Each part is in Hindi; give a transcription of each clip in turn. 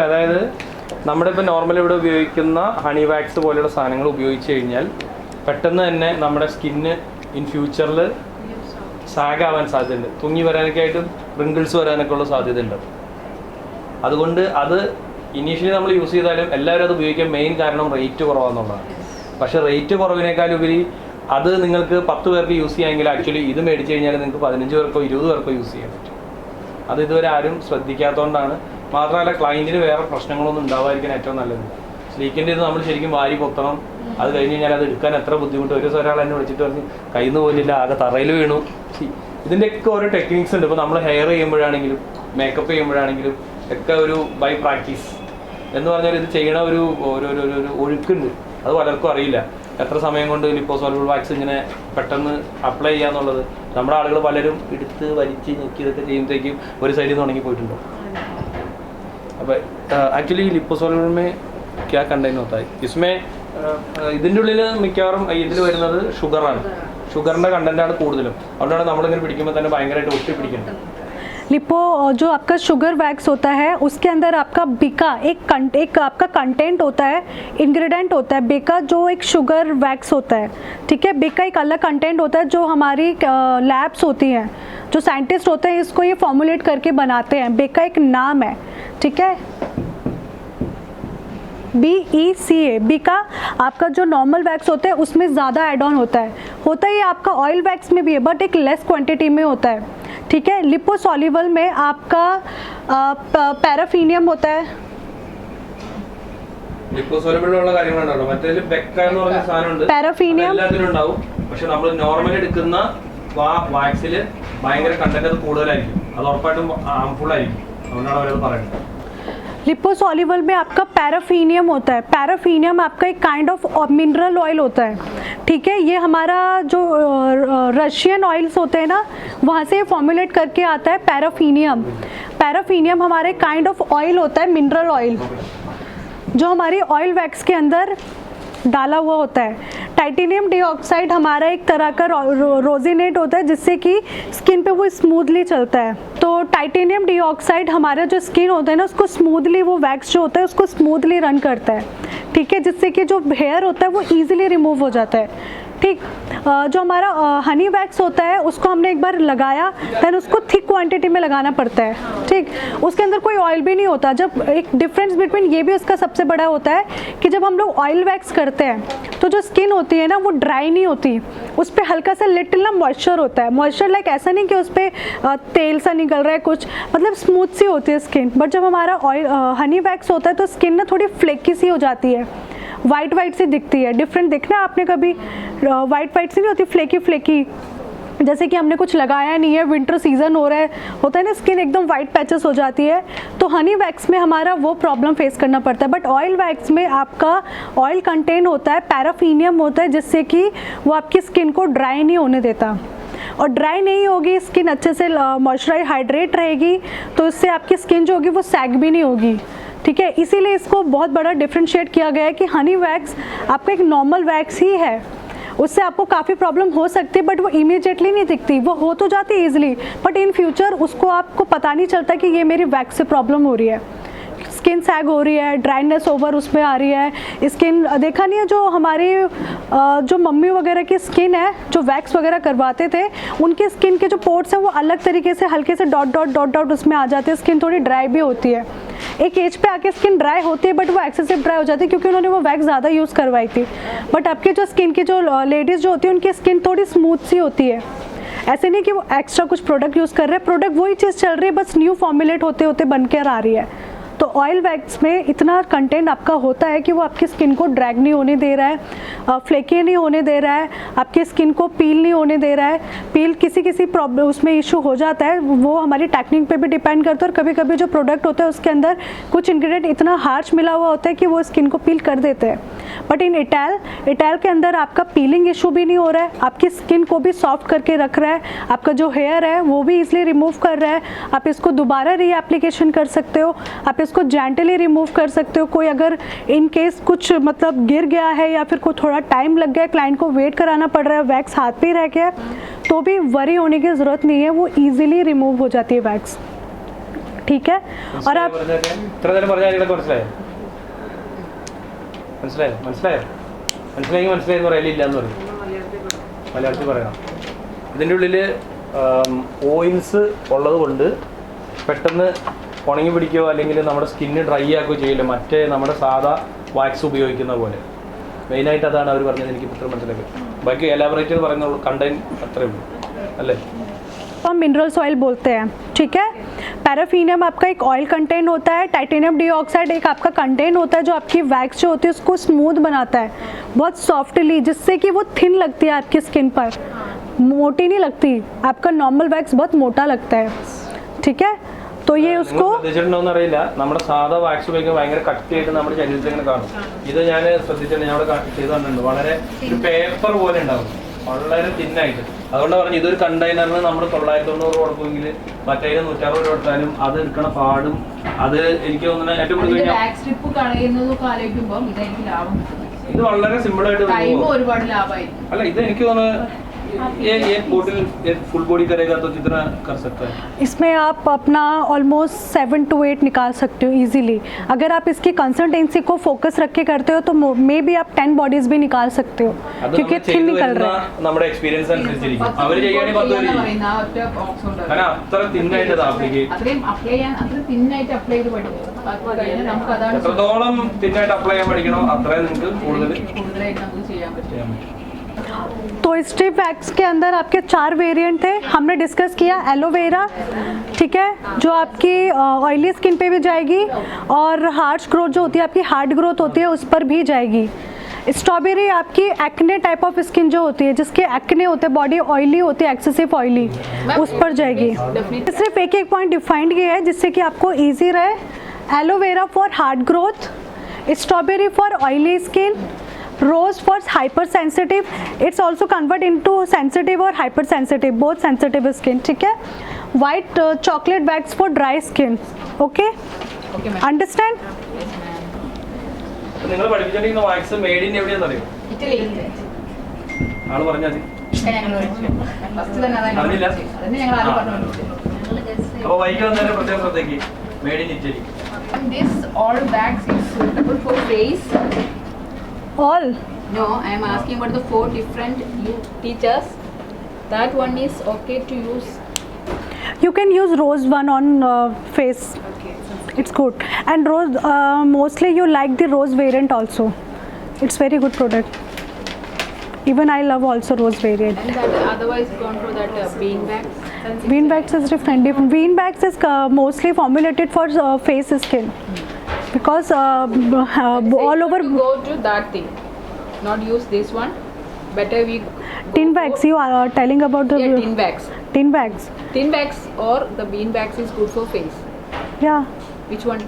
അതായത് നമ്മളിപ്പോൾ നോർമലി ഇവിടെ ഉപയോഗിക്കുന്ന ഹണി വാക്സ് പോലെയുള്ള സാധനങ്ങൾ ഉപയോഗിച്ച് കഴിഞ്ഞാൽ പെട്ടെന്ന് തന്നെ നമ്മുടെ സ്കിന്ന് ഇൻ ഫ്യൂച്ചറിൽ സാഗ് ആവാൻ സാധ്യതയുണ്ട്, തുങ്ങി വരാനൊക്കെ ആയിട്ട് റിങ്കിൾസ് വരാനൊക്കെ ഉള്ള സാധ്യതയുണ്ട്. അതുകൊണ്ട് അത് ഇനീഷ്യലി നമ്മൾ യൂസ് ചെയ്താലും എല്ലാവരും അത് ഉപയോഗിക്കാൻ മെയിൻ കാരണം റേറ്റ് കുറവാണെന്നുള്ളതാണ്. പക്ഷേ റേറ്റ് കുറവിനേക്കാളുപരി അത് നിങ്ങൾക്ക് 10 പേർക്ക് യൂസ് ചെയ്യാമെങ്കിൽ ആക്ച്വലി ഇത് മേടിച്ച് കഴിഞ്ഞാൽ നിങ്ങൾക്ക് 15 പേർക്കോ 20 പേർക്കോ യൂസ് ചെയ്യാൻ പറ്റും. അത് ഇതുവരെ ആരും ശ്രദ്ധിക്കാത്തതുകൊണ്ടാണ്. മാത്രമല്ല ക്ലയൻറ്റിന് വേറെ പ്രശ്നങ്ങളൊന്നും ഉണ്ടാവാതിരിക്കാൻ ഏറ്റവും നല്ലത്. സ്ലീക്കിൻ്റെ ഇത് നമ്മൾ ശരിക്കും വാരി പൊത്തണം. അത് കഴിഞ്ഞ് കഴിഞ്ഞാൽ അത് എടുക്കാൻ എത്ര ബുദ്ധിമുട്ട്. ഒരു ദിവസം ഒരാൾ എന്നെ വിളിച്ചിട്ട് പറഞ്ഞു കയ്യിൽ നിന്ന് പോലില്ല, ആകെ തറയിൽ വീണു. ഇതിൻ്റെയൊക്കെ ഓരോ ടെക്നിക്സ് ഉണ്ട്. ഇപ്പോൾ നമ്മൾ ഹെയർ ചെയ്യുമ്പോഴാണെങ്കിലും മേക്കപ്പ് ചെയ്യുമ്പോഴാണെങ്കിലും ഒക്കെ ഒരു ബൈ പ്രാക്ടീസ് എന്ന് പറഞ്ഞാൽ ഇത് ചെയ്യണ ഒരു ഒഴുക്കുണ്ട്. അത് പലർക്കും അറിയില്ല. എത്ര സമയം കൊണ്ട് ലിപ്പോസോൾബിൾ വാക്സ് ഇങ്ങനെ പെട്ടെന്ന് അപ്ലൈ ചെയ്യാന്നുള്ളത് നമ്മുടെ ആളുകൾ പലരും എടുത്ത് വലിച്ച് ഞെക്കി ഇതൊക്കെ ചെയ്യുമ്പോഴത്തേക്കും ഒരു സൈഡിൽ നിന്ന് ഉണങ്ങി പോയിട്ടുണ്ടോ. അപ്പോൾ ആക്ച്വലി ലിപ്പോസോൾബിൾ में क्या कंटेंट होता है इसमें ഇതിൻ്റെ ഉള്ളിൽ മിക്കവാറും ഇതിൽ വരുന്നത് ഷുഗറാണ്. ഷുഗറിൻ്റെ കണ്ടൻറ്റാണ് കൂടുതലും. അതുകൊണ്ടാണ് നമ്മളിങ്ങനെ പിടിക്കുമ്പോൾ തന്നെ ഭയങ്കരമായിട്ട് ഒട്ടി പിടിക്കുന്നത്. लिपो जो आपका शुगर वैक्स होता है उसके अंदर आपका बीका एक आपका कंटेंट होता है, इंग्रेडिएंट होता है. बीका जो एक शुगर वैक्स होता है, ठीक है. बीका एक अलग कंटेंट होता है जो हमारी लैब्स होती हैं, जो साइंटिस्ट होते हैं इसको ये फॉर्मुलेट करके बनाते हैं. बीका एक नाम है, ठीक है. BECA बीका आपका जो नॉर्मल वैक्स होता है उसमें ज़्यादा एड ऑन होता है ये आपका ऑयल वैक्स में भी है बट एक लेस क्वांटिटी में होता है, ठीक है. लिपोसॉल्युबल में आपका पैराफीनियम होता है. ലിപ്പോസോൾബിളുള്ള കാര്യങ്ങളുണ്ടല്ലോ. മറ്റേതിൽ ബെക്ക എന്ന് പറഞ്ഞ സാധനമുണ്ട്, പാരഫീനിയം എല്ലാത്തിലും ഉണ്ടാവും. പക്ഷെ നമ്മൾ നോർമലി എടുക്കുന്ന വാക്സിൽ ഭയങ്കര കണ്ടന്റ് അത് കൂടുതലായിരിക്കും. അത് ഉറപ്പായിട്ടും ഹാർംഫുൾ ആയിരിക്കും. അതുകൊണ്ടാണ് അവരത് പറയുന്നത്. लिपोसॉल्युबल में आपका पैराफीनियम होता है. पैराफीनियम आपका एक काइंड ऑफ मिनरल ऑयल होता है, ठीक है. ये हमारा जो रशियन ऑयल्स होते हैं ना वहाँ से फॉर्मुलेट करके आता है पैराफीनियम. पैराफीनियम हमारे काइंड ऑफ ऑयल होता है, मिनरल ऑयल जो हमारी ऑयल वैक्स के अंदर डाला हुआ होता है. टाइटेनियम डाइऑक्साइड हमारा एक तरह का रोजिनेट होता है जिससे कि स्किन पे वो स्मूथली चलता है. तो टाइटेनियम डाइऑक्साइड हमारा जो स्किन होता है ना उसको स्मूथली, वो वैक्स जो होता है उसको स्मूथली रन करता है, ठीक है. जिससे कि जो हेयर होता है वो ईजिली रिमूव हो जाता है, ठीक. जो हमारा हनी वैक्स होता है उसको हमने एक बार लगाया दैन उसको थिक क्वांटिटी में लगाना पड़ता है, ठीक. उसके अंदर कोई ऑयल भी नहीं होता. जब एक डिफरेंस बिटवीन ये भी उसका सबसे बड़ा होता है कि जब हम लोग ऑयल वैक्स करते हैं तो जो स्किन होती है ना वो ड्राई नहीं होती, उस पर हल्का सा लिटिल ना मॉइस्चर होता है. मॉइस्चर लाइक ऐसा नहीं कि उस पर तेल सा निकल रहा है कुछ, मतलब स्मूथ सी होती है स्किन. बट जब हमारा ऑयल हनी वैक्स होता है तो स्किन ना थोड़ी फ्लेकी सी हो जाती है, वाइट सी दिखती है. डिफरेंट देखना आपने कभी वाइट सी नहीं होती, फ्लेकी जैसे कि हमने कुछ लगाया नहीं है, विंटर सीजन हो रहा है, होता है ना स्किन एकदम वाइट पैचेस हो जाती है. तो हनी वैक्स में हमारा वो प्रॉब्लम फेस करना पड़ता है. बट ऑयल वैक्स में आपका ऑयल कंटेंट होता है, पैराफीनियम होता है जिससे कि वो आपकी स्किन को ड्राई नहीं होने देता. और ड्राई नहीं होगी स्किन, अच्छे से मॉइस्चराइज हाइड्रेट रहेगी तो इससे आपकी स्किन जो होगी वो सैग भी नहीं होगी, ठीक है. इसीलिए इसको बहुत बड़ा डिफ्रेंशिएट किया गया है कि हनी वैक्स आपका एक नॉर्मल वैक्स ही है. उससे आपको काफ़ी प्रॉब्लम हो सकती है बट वो इमीडिएटली नहीं दिखती, वो हो तो जाती है ईजिली बट इन फ्यूचर उसको आपको पता नहीं चलता कि ये मेरी वैक्स से प्रॉब्लम हो रही है. स्किन सैग हो रही है, ड्राइनेस ओवर उसमें आ रही है. स्किन देखा नहीं है जो हमारी जो मम्मी वगैरह की स्किन है जो वैक्स वगैरह करवाते थे उनके स्किन के जो पोर्ट्स हैं वो अलग तरीके से हल्के से डॉट उसमें आ जाते हैं. स्किन थोड़ी ड्राई भी होती है. एक एज पे आके स्किन ड्राई होती है बट वो एक्सेसिव ड्राई हो जाती है क्योंकि उन्होंने वो वैक्स ज़्यादा यूज़ करवाई थी. बट आपके जो स्किन की जो लेडीज़ जो होती है उनकी स्किन थोड़ी स्मूथ सी होती है. ऐसे नहीं कि वो एक्स्ट्रा कुछ प्रोडक्ट यूज़ कर रहे हैं, प्रोडक्ट वही चीज़ चल रही है बस न्यू फॉर्मुलेट होते होते बनकर आ रही है. तो ऑयल वैक्स में इतना कंटेंट आपका होता है कि वो आपकी स्किन को ड्रैग नहीं होने दे रहा है, फ्लेकी नहीं होने दे रहा है, आपकी स्किन को पील नहीं होने दे रहा है. पील किसी प्रॉब्लम उसमें इशू हो जाता है, वो हमारी टेक्निक पे भी डिपेंड करता है. और कभी कभी जो प्रोडक्ट होता है उसके अंदर कुछ इंग्रेडिएंट इतना हार्श मिला हुआ होता है कि वो स्किन को पील कर देते हैं. बट इन इटैल के अंदर आपका पीलिंग इशू भी नहीं हो रहा है, आपकी स्किन को भी सॉफ्ट करके रख रहा है, आपका जो हेयर है वो भी इसलिए रिमूव कर रहा है. आप इसको दोबारा री एप्लीकेशन कर सकते हो, आप इसको जेंटली रिमूव कर सकते हो. कोई अगर इन केस कुछ मतलब गिर गया है या फिर कोई थोड़ा टाइम लग गया, क्लाइंट को वेट कराना पड़ रहा है, वैक्स हाथ पे रह गया तो भी वरी होने की ज़रूरत नहीं है, वो ईजिली रिमूव हो जाती है वैक्स. ठीक है। और आप ഇത്ര നേരം പറഞ്ഞ കാര്യങ്ങളൊക്കെ മനസ്സിലായെന്ന് പറയലില്ല എന്ന് പറയും, മലയാളത്തിൽ പറയണം. ഇതിൻ്റെ ഉള്ളിൽ ഓയിൽസ് ഉള്ളത് കൊണ്ട് പെട്ടെന്ന് ഉണങ്ങി പിടിക്കുകയോ അല്ലെങ്കിൽ നമ്മുടെ സ്കിന്ന് ഡ്രൈ ആക്കുകയോ ചെയ്യില്ല, മറ്റേ നമ്മുടെ സാധാ വാക്സ് ഉപയോഗിക്കുന്ന പോലെ. മെയിനായിട്ട് അതാണ് അവർ പറഞ്ഞത്, എനിക്ക് ഇത്ര മനസ്സിലാക്കി. ബാക്കി എലാബറേറ്റ് ചെയ്ത് പറയുന്നുള്ളൂ, കണ്ടന്റ് അത്രേ ഉള്ളൂ അല്ലേ. हम मिनरल्स ऑयल बोलते हैं, ठीक है। पैराफिनियम आपका एक ऑयल कंटेंट होता है, टाइटेनियम डाइऑक्साइड एक आपका कंटेंट होता है जो आपकी वैक्स जो होती है उसको स्मूथ बनाता है बहुत सॉफ्टली, जिससे कि वो थिन लगती है आपकी स्किन पर, मोटी नहीं लगती। आपका नॉर्मल वैक्स बहुत मोटा लगता है, ठीक है। तो ये उसको ശ്രദ്ധിച്ചിട്ടുണ്ടോന്ന് അറിയില്ല, നമ്മുടെ സാധാ വാക്സ് ഉപയോഗിക്കാൻ ഭയങ്കര കട്ടിയായിട്ട് നമ്മുടെ ശരീരത്തിൽ ഇങ്ങനെ കാണും. ഇത് ഞാൻ ശ്രദ്ധിച്ചിട്ടുണ്ട്, ഞാൻ അവിടെ ചെയ്ത് കണ്ടിട്ടുണ്ട്. വളരെ ഒരു പേപ്പർ പോലെ ഉണ്ടാവും, വളരെ തിന്നായിട്ട്. അതുകൊണ്ട് പറഞ്ഞു ഇതൊരു കണ്ടെയ്നറിന് നമ്മൾ 990 കൊടുക്കുമെങ്കിൽ മറ്റേ 160 കൊടുത്താലും അത് എടുക്കണ പാടും, അത് എനിക്ക് തോന്നുന്നത് ഏറ്റവും കൂടുതൽ ഇത് വളരെ സിമ്പിൾ ആയിട്ട് അല്ല, ഇത് എനിക്ക് തോന്നുന്നത് ये बोतल फुल बॉडी करेगा तो कितना कर सकता है? इसमें आप अपना ऑलमोस्ट 7 to 8 निकाल सकते हो इजीली। अगर आप इसकी कंसिस्टेंसी को फोकस रख के करते हो तो मे बी आप 10 बॉडीज भी निकाल सकते हो, क्योंकि थिन निकल रहा है। നമ്മുടെ എക്സ്പീരിയൻസ് അനുസരിച്ചിരിക്കും അവർ ചെയ്യുകയാണെങ്കിൽ 10 വരെ കാരണം അത്ര തിന്നായിട്ട് എത്രത്തോളം തിന്നായിട്ട് അപ്ലൈ ചെയ്യാൻ പഠിക്കണോ അത്രയും നിങ്ങൾക്ക് കൂടുതൽ ചെയ്യാൻ പറ്റും. तो स्ट्रिप वैक्स के अंदर आपके 4 वेरिएंट थे, हमने डिस्कस किया एलोवेरा, ठीक है, जो आपकी ऑयली स्किन पे भी जाएगी और हार्श ग्रोथ जो होती है आपकी हार्ड ग्रोथ होती है उस पर भी जाएगी। स्ट्रॉबेरी आपकी एक्ने टाइप ऑफ स्किन जो होती है, जिसके एक्ने होते हैं, बॉडी ऑयली होती है, एक्सेसिव ऑयली, उस पर जाएगी। सिर्फ एक पॉइंट डिफाइंड किया है जिससे कि आपको ईजी रहे। Aloe vera for hair growth, strawberry for oily skin, rose for hypersensitive, it's also convert into sensitive और hypersensitive, both sensitive skin, ठीक है। White chocolate wax for dry skin, okay, understand. നിങ്ങൾ പഠിപ്പിച്ചിരിക്കുന്ന വാക്സ് മെയ്ഡ് ഇൻ എവിടെയാണെന്ന് അറിയോ? ആള് പറഞ്ഞാൽ അറിയില്ല. അപ്പോൾ വൈകി വന്നതിന് പ്രത്യേകം ശ്രദ്ധിക്കുക, made in Italy. This all wax is suitable for face. All No, I am asking about the 4 different you teach us. That one is okay to use. you can use rose one on face, Okay. it's good. And rose mostly you like the rose variant also, it's very good product. Even I love also rose variant. And that otherwise gone for that bean wax. Bean wax is different. Bean wax is mostly formulated for face skin, because all over To go to that thing, not use this one. Better we tin wax. You are telling about the yeah, tin wax. tin wax. Tin wax or the bean wax is good for face. Yeah, Which one?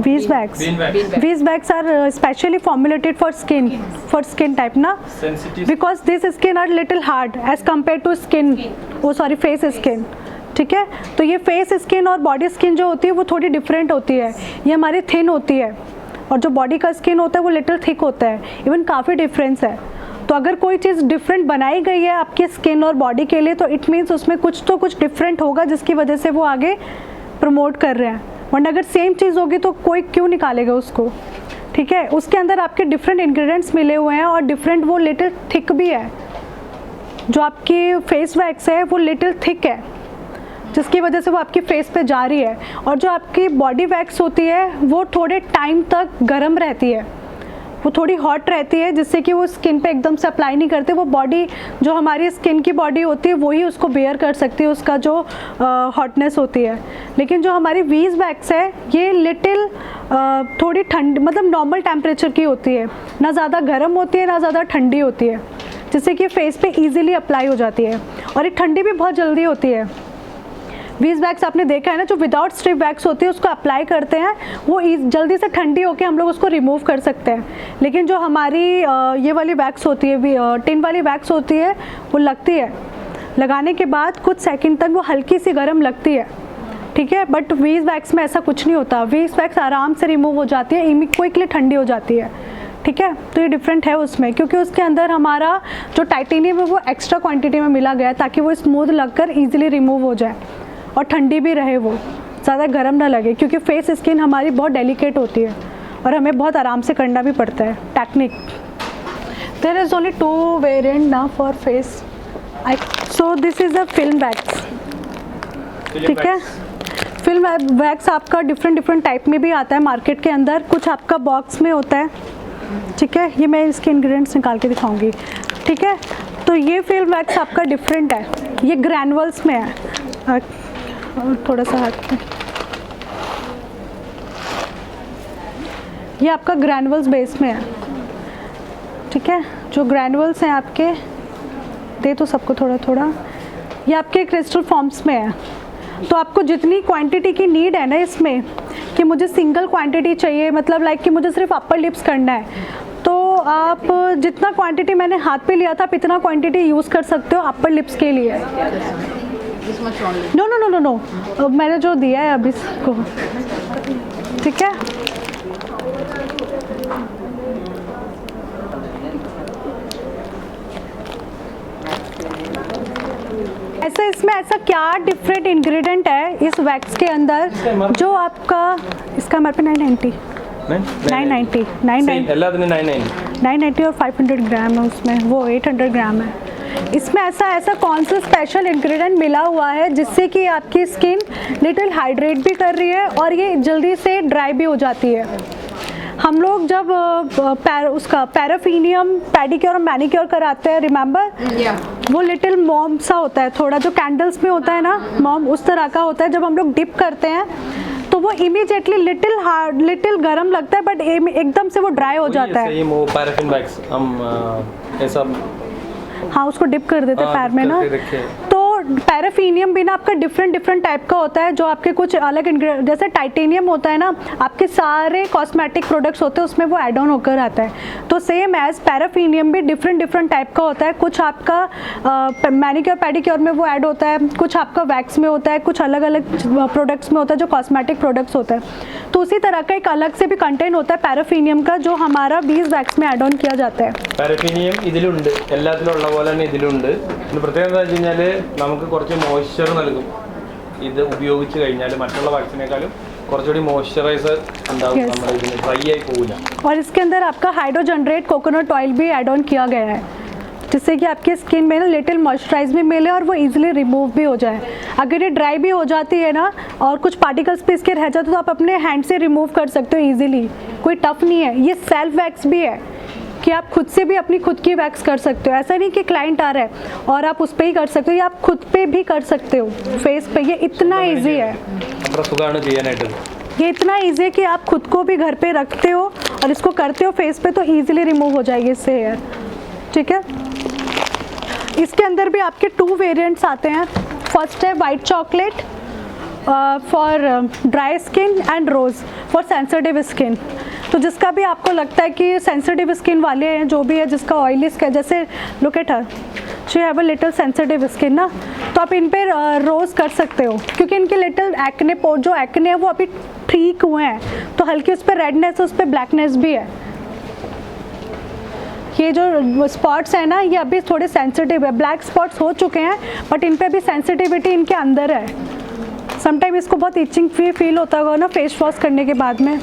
bees wax. Bean wax. Bean wax. Bees wax are specially formulated for skin, for skin type na, sensitive because this skin are little hard as compared to skin. Oh sorry, face skin. ठीक है, तो ये फेस स्किन और बॉडी स्किन जो होती है वो थोड़ी डिफरेंट होती है, ये हमारी थिन होती है, और जो बॉडी का स्किन होता है वो लिटिल थिक होता है, इवन काफ़ी डिफरेंस है। तो अगर कोई चीज़ डिफरेंट बनाई गई है आपकी स्किन और बॉडी के लिए तो इट मीन्स उसमें कुछ तो कुछ डिफरेंट होगा जिसकी वजह से वो आगे प्रमोट कर रहे हैं, वरना अगर सेम चीज़ होगी तो कोई क्यों निकालेगा उसको, ठीक है। उसके अंदर आपके डिफरेंट इंग्रेडिएंट्स मिले हुए हैं और डिफरेंट वो लिटिल थिक भी है। जो आपकी फेस वैक्स है वो लिटिल थिक है, जिसकी वजह से वो आपकी फेस पे जा रही है, और जो आपकी बॉडी वैक्स होती है वो थोड़े टाइम तक गर्म रहती है, वो थोड़ी हॉट रहती है, जिससे कि वो स्किन पे एकदम से अप्लाई नहीं करते। वो बॉडी जो हमारी स्किन की बॉडी होती है वही उसको बेयर कर सकती है, उसका जो हॉटनेस होती है। लेकिन जो हमारी वीज वैक्स है ये लिटिल थोड़ी ठंड, मतलब नॉर्मल टेम्परेचर की होती है, ना ज़्यादा गर्म होती है ना ज़्यादा ठंडी होती है, जिससे कि फेस पे ईजिली अप्लाई हो जाती है, और ये ठंडी भी बहुत जल्दी होती है। वीज वैक्स आपने देखा है ना, जो विदाउट स्ट्रिप वैक्स होती है उसको अप्लाई करते हैं वो जल्दी से ठंडी होकर हम लोग उसको रिमूव कर सकते हैं, लेकिन जो हमारी ये वाली वैक्स होती है, टिन वाली वैक्स होती है, वो लगती है, लगाने के बाद कुछ सेकंड तक वो हल्की सी गर्म लगती है, ठीक है। बट वीज वैक्स में ऐसा कुछ नहीं होता, वीज वैक्स आराम से रिमूव हो जाती है, क्विकली ठंडी हो जाती है, ठीक है। तो ये डिफरेंट है उसमें, क्योंकि उसके अंदर हमारा जो टाइटेनियम है वो एक्स्ट्रा क्वांटिटी में मिला गया है ताकि वो स्मूथ लगकर ईजिली रिमूव हो जाए और ठंडी भी रहे वो, ज़्यादा गर्म ना लगे, क्योंकि फेस स्किन हमारी बहुत डेलिकेट होती है और हमें बहुत आराम से करना भी पड़ता है। Technique, there is only 2 variant ना for face. So this is a film wax, ठीक है। फिल्म वैक्स आपका डिफरेंट टाइप में भी आता है मार्केट के अंदर, कुछ आपका बॉक्स में होता है, ठीक है। ये मैं इसके इंग्रेडिएंट्स निकाल के दिखाऊंगी, ठीक है। तो ये फिल्म वैक्स आपका डिफरेंट है, ये ग्रैनुअल्स में है। थोड़ा सा हाथ में, ये आपका ग्रैनुअल्स बेस में है, ठीक है। जो ग्रैनुअल्स हैं आपके, दे तो सबको थोड़ा थोड़ा, ये आपके क्रिस्टल फॉर्म्स में है। तो आपको जितनी क्वांटिटी की नीड है ना इसमें, कि मुझे सिंगल क्वांटिटी चाहिए, मतलब लाइक कि मुझे सिर्फ अपर लिप्स करना है, तो आप जितना क्वांटिटी मैंने हाथ पे लिया था आप इतना क्वांटिटी यूज़ कर सकते हो अपर लिप्स के लिए। This much only. No no no no no, मैंने जो दिया है अभी इसको, ठीक है। ऐसे इसमें ऐसा क्या डिफरेंट इंग्रेडिएंट है इस वैक्स के अंदर जो आपका, इसका हमारे पे 990 എല്ലാത്തിനും 990 और 500 ग्राम है उसमें, वो 800 ग्राम है। इसमें ऐसा कौन सा स्पेशल इंग्रेडिएंट मिला हुआ है जिससे कि आपकी स्किन लिटिल हाइड्रेट भी कर रही है और ये जल्दी से ड्राई भी हो जाती है। हम लोग जब उसका पैराफिनियम पेडिक्योर और मैनिक्योर कराते हैं, रिमेंबर, Yeah. वो लिटिल मॉम सा होता है, थोड़ा जो कैंडल्स में होता है ना मॉम, उस तरह का होता है। जब हम लोग डिप करते हैं तो वो इमीडिएटली लिटिल गर्म लगता है, बट एकदम से वो ड्राई हो जाता है। ये वो पैराफिन वैक्स हम ऐसा, हाँ, उसको डिप कर देते हैं पैर में ना। तो पैराफिनियम भी ना आपका डिफरेंट टाइप का होता है, जो आपके कुछ अलग इंग्रेडिएंट, जैसे टाइटेनियम होता है ना, आपके सारे कॉस्मेटिक प्रोडक्ट्स होते हैं उसमें वो ऐड ऑन होकर आता है। तो सेम एज पैराफिनियम भी डिफरेंट टाइप का होता है। कुछ आपका मैनिक्योर पेडिक्योर में वो ऐड होता है, कुछ आपका वैक्स में होता है, कुछ अलग अलग प्रोडक्ट्स में होता है जो कॉस्मेटिक प्रोडक्ट्स होता है। तो उसी तरह का एक अलग से भी कंटेंट होता है पैराफिनियम का, जो हमारा बीज वैक्स में ऐड ऑन किया जाता है। പാരഫിനിയം ഇതിലുണ്ട്, എല്ലാത്തിലുള്ള പോലെ തന്നെ ഇതിലുണ്ട്. പിന്നെ പ്രത്യേകത എന്താ വെച്ച് കഴിഞ്ഞാൽ നമുക്ക് കുറച്ച് മോയ്സ്ചർ നൽകും. ഇത് ഉപയോഗിച്ച് കഴിഞ്ഞാൽ മറ്റുള്ള വാക്സിനേക്കാളും കുറച്ചുകൂടി മോയ്സ്ചറൈസർ ഉണ്ടാവും, നമ്മുടെ ഇതിന് ഡ്രൈ ആയി പോകില്ല. और इसके अंदर आपका हाइड्रोजनरेट कोकोनट ऑयल भी ऐड ऑन किया गया है, जिससे कि आपकी स्किन में ना लिटिल मॉइस्चराइज भी मिले और वो इजीली रिमूव भी हो जाए। अगर ये ड्राई भी हो जाती है ना और कुछ पार्टिकल्स भी इसके रह जाते तो आप अपने हैंड से रिमूव कर सकते हो इजीली, कोई टफ नहीं है। ये सेल्फ वैक्स भी है कि आप खुद से भी अपनी खुद की वैक्स कर सकते हो। ऐसा नहीं कि क्लाइंट आ रहा है और आप उस पर ही कर सकते हो, ये आप खुद पे भी कर सकते हो फेस पे। ये इतना ईजी है, അത്ര സുഖമാണ് ചെയ്യാനായിട്ട്. ये इतना ईजी है कि आप खुद को भी घर पे रखते हो और इसको करते हो फेस पे तो ईजिली रिमूव हो जाएगी इससे हेयर, ठीक है। इसके अंदर भी आपके 2 वेरिएंट्स आते हैं। फर्स्ट है white chocolate for dry skin and rose for sensitive skin. तो जिसका भी आपको लगता है कि सेंसिटिव स्किन वाले हैं, जो भी है जिसका ऑयली स्किन, जैसे look at her, she have a little sensitive skin ना, तो आप इन पे रोज़ कर सकते हो, क्योंकि इनके लिटिल एक्ने जो एक्ने है वो अभी ठीक हुए हैं, तो हल्की उस पर रेडनेस है, उस पर ब्लैकनेस भी है। ये जो स्पॉट्स हैं ना, ये अभी थोड़े सेंसिटिव है, ब्लैक स्पॉट्स हो चुके हैं बट इन पे भी सेंसिटिविटी इनके अंदर है। समटाइम इसको बहुत इचिंग फील होता होगा ना फेस वॉश करने के बाद में।